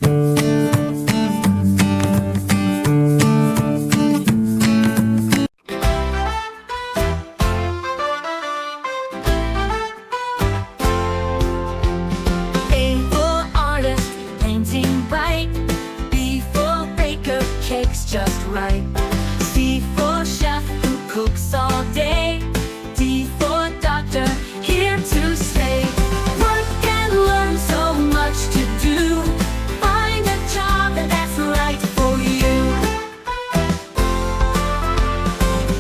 A for artist, painting bright. B for baker, cakes just right. C for chef, who cooks all day. D for doctor, here to stay. Work and learn, so much to do. Find a job that's right for you.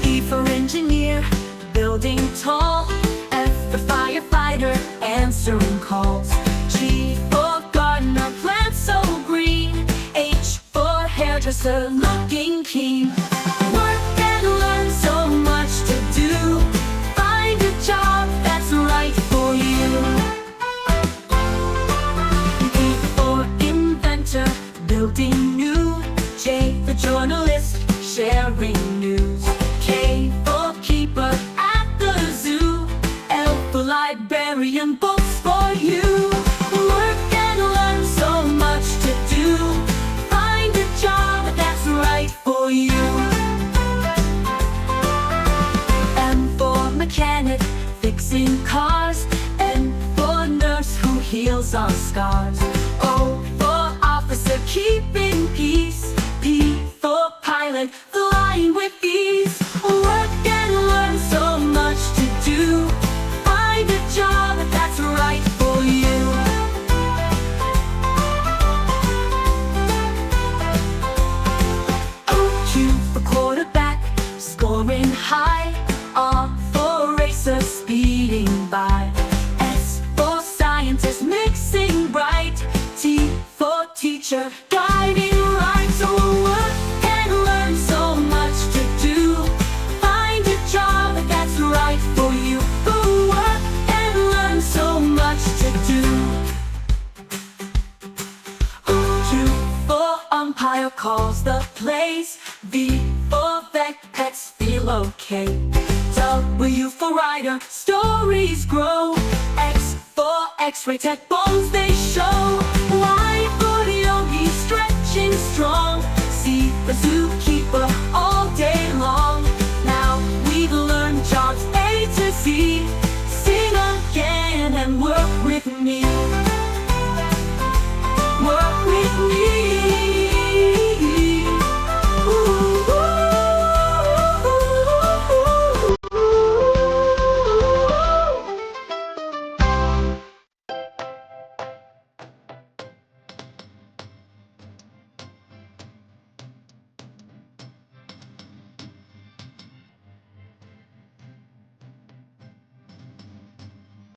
E for engineer, building tall. F for firefighter, answering calls. G for gardener, plants so green. H for hairdresser, looking keen. Work and learn, so much to do. Find a job that's right for you. E for inventor, building new. J for journalist, sharing news. K for keeper, at the zoo. L for librarian, books for you. Work and learn, so much to do. Find a job that's right for you. M for mechanic, fixing cars. N for nurse, who heals our scars. O for officer, keeping peace. P for pilot, flying with ease. Work and learn, so much to do. Find a job that's right for you. Q for quarterback, scoring high. R for racer, speeding by. S for scientist, mixing bright. T for teacher, guiding right. So work and learn, so much to do. Find a job that's right for you. Work and learn, so much to do. Q for umpire, calls the plays. V for vet, pets feel okay. W for rider, stories grow. X for x-ray, tech bones they show.